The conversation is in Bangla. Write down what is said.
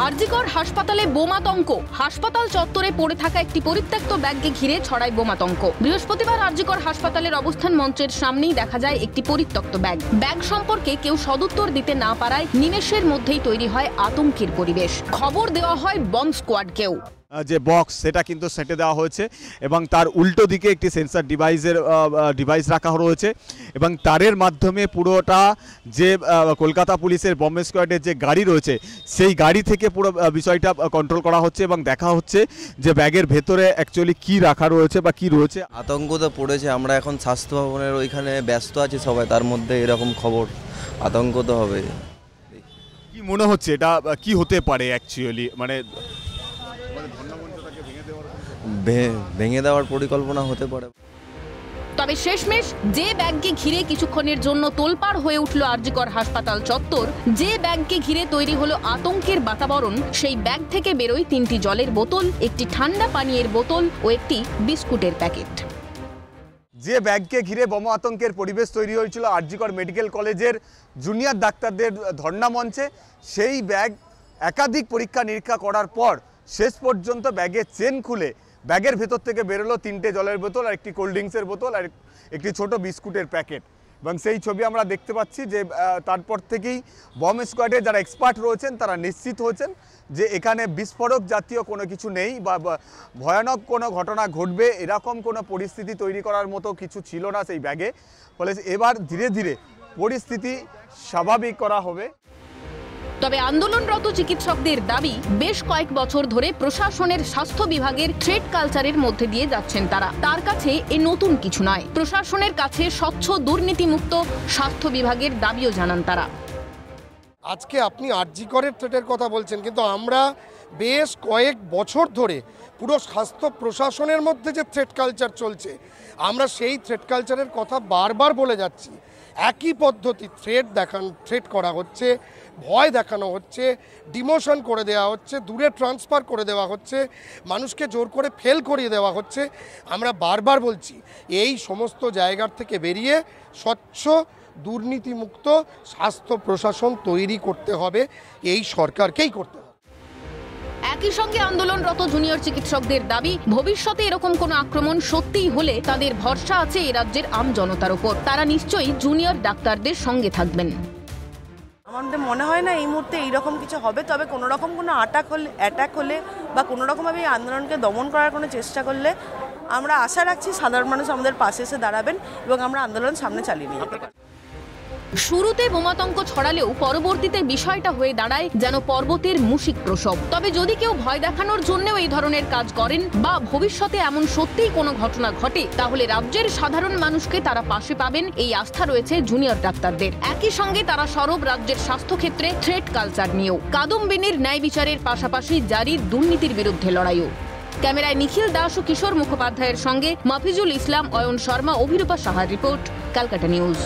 আরজিকর হাসপাতালে বোমাতঙ্ক। হাসপাতাল চত্বরে পড়ে থাকা একটি পরিত্যক্ত ব্যাগকে ঘিরে ছড়ায় বোমাতঙ্ক। বৃহস্পতিবার আরজিকর হাসপাতালের অবস্থান মঞ্চের সামনেই দেখা যায় একটি পরিত্যক্ত ব্যাগ সম্পর্কে কেউ সদুত্তর দিতে না পারায় নিমেষের মধ্যেই তৈরি হয় আতঙ্কের পরিবেশ। খবর দেওয়া হয় বম্ব স্কোয়াডকেও। যে বক্স সেটা কিন্তু সেটে দেওয়া হয়েছে এবং তার উল্টো দিকে একটি সেন্সার ডিভাইস রাখা রয়েছে এবং তারের মাধ্যমে পুরোটা যে কলকাতা পুলিশের বম্বে স্কোয়াডের যে গাড়ি রয়েছে সেই গাড়ি থেকে পুরো বিষয়টা কন্ট্রোল করা হচ্ছে এবং দেখা হচ্ছে যে ব্যাগের ভেতরে অ্যাকচুয়ালি কি রাখা রয়েছে বা কি রয়েছে। আতঙ্ক তো পড়েছে, আমরা এখন স্বাস্থ্য ভবনের ওইখানে ব্যস্ত আছি সবাই, তার মধ্যে এরকম খবর, আতঙ্ক তো হবে। কি মনে হচ্ছে এটা কি হতে পারে অ্যাকচুয়ালি, মানে ভেঙে দেওয়ার পরিকল্পনা হতে পারে। তবে শেষমেশ যে ব্যাগকে ঘিরে কিছুক্ষণের জন্য তোলপাড় হয়ে উঠল আরজিকর হাসপাতাল চত্বর, যে ব্যাগকে ঘিরে তৈরি হলো আতঙ্কের বাতাবরণ, সেই ব্যাগ থেকে বেরোয় 3টি জলের বোতল, একটি ঠান্ডা পানীয়ের বোতল ও একটি বিস্কুটের প্যাকেট। যে ব্যাগকে ঘিরে বোমা আতঙ্কের পরিবেশ তৈরি হয়েছিল আরজিকর মেডিকেল কলেজের জুনিয়র ডাক্তারদের ধর্ণা মঞ্চে, সেই ব্যাগ একাধিক পরীক্ষা নিরীক্ষা করার পর শেষ পর্যন্ত ব্যাগের চেন খুলে ব্যাগের ভেতর থেকে বেরোলো 3টে জলের বোতল আর একটি কোল্ড ড্রিঙ্কসের বোতল আর একটি ছোট বিস্কুটের প্যাকেট। এবং সেই ছবি আমরা দেখতে পাচ্ছি যে তারপর থেকেই বম্ব স্কোয়াডের যারা এক্সপার্ট রয়েছেন তারা নিশ্চিত হয়েছেন যে এখানে বিস্ফোরক জাতীয় কোনো কিছু নেই বা ভয়ানক কোনো ঘটনা ঘটবে এরকম কোনো পরিস্থিতি তৈরি করার মতো কিছু ছিল না সেই ব্যাগে। ফলে এবার ধীরে ধীরে পরিস্থিতি স্বাভাবিক করা হবে। তবে আন্দোলনরত চিকিৎসকদের দাবি, বেশ কয়েক বছর ধরে প্রশাসনের স্বাস্থ্য বিভাগের থ্রেট কালচারের মধ্যে দিয়ে যাচ্ছেন তারা। তার কাছে এ নতুন কিছু নয়। প্রশাসনের কাছে স্বচ্ছ দুর্নীতিমুক্ত স্বাস্থ্য বিভাগের দাবিও জানান তারা। আজকে আপনি আরজিকরের থ্রেটের কথা বলছেন, কিন্তু আমরা বেশ কয়েক বছর ধরে পুরো স্বাস্থ্য প্রশাসনের মধ্যে যে থ্রেট কালচার চলছে, আমরা সেই থ্রেট কালচারের কথা বারবার বলে যাচ্ছি। একই পদ্ধতি থ্রেট করা হচ্ছে, ভয় দেখানো হচ্ছে, ডিমোশন করে দেওয়া হচ্ছে, দূরে ট্রান্সফার করে দেওয়া হচ্ছে, মানুষকে জোর করে ফেল করিয়ে দেওয়া হচ্ছে। আমরা বারবার বলছি এই সমস্ত জায়গার থেকে বেরিয়ে স্বচ্ছ দুর্নীতিমুক্ত স্বাস্থ্য প্রশাসন তৈরি করতে হবে, এই সরকারকেই করতে হবে। একই সঙ্গে আন্দোলনরত জুনিয়র চিকিৎসকদের দাবি, ভবিষ্যতে এরকম কোনো আক্রমণ সত্যিই হলে তাদের ভরসা আছে এ রাজ্যের আম জনতার উপর। তারা নিশ্চয়ই জুনিয়র ডাক্তারদের সঙ্গে থাকবেন। আমাদের মনে হয় না এই মুহূর্তে এইরকম কিছু হবে। তবে কোনো রকম কোনো অ্যাটাক হলে বা কোনো রকমভাবে এই আন্দোলনকে দমন করার কোনো চেষ্টা করলে আমরা আশা রাখছি সাধারণ মানুষ আমাদের পাশে এসে দাঁড়াবেন এবং আমরা আন্দোলন সামনে চালিয়ে নিয়ে যেতে পারি। শুরুতে বোমাতঙ্ক ছড়ালেও পরবর্তীতে বিষয়টা হয়ে দাঁড়ায় যেন পর্বতের মুশিক প্রসব। তবে যদি কেউ ভয় দেখানোর জন্যও এই ধরনের কাজ করেন বা ভবিষ্যতে এমন সত্যিই কোনো ঘটনা ঘটে, তাহলে রাজ্যের সাধারণ মানুষকে তারা পাশে পাবেন এই আস্থা রয়েছে জুনিয়র ডাক্তারদের। একই সঙ্গে তারা সরব রাজ্যের স্বাস্থ্যক্ষেত্রে থ্রেট কালচার নিয়েও। কাদম্বিনীর ন্যায় বিচারের পাশাপাশি জারি দুর্নীতির বিরুদ্ধে লড়াইও। ক্যামেরায় নিখিল দাস ও কিশোর মুখোপাধ্যায়ের সঙ্গে মাফিজুল ইসলাম, অয়ন শর্মা, অভিরূপা সাহার রিপোর্ট, ক্যালকাটা নিউজ।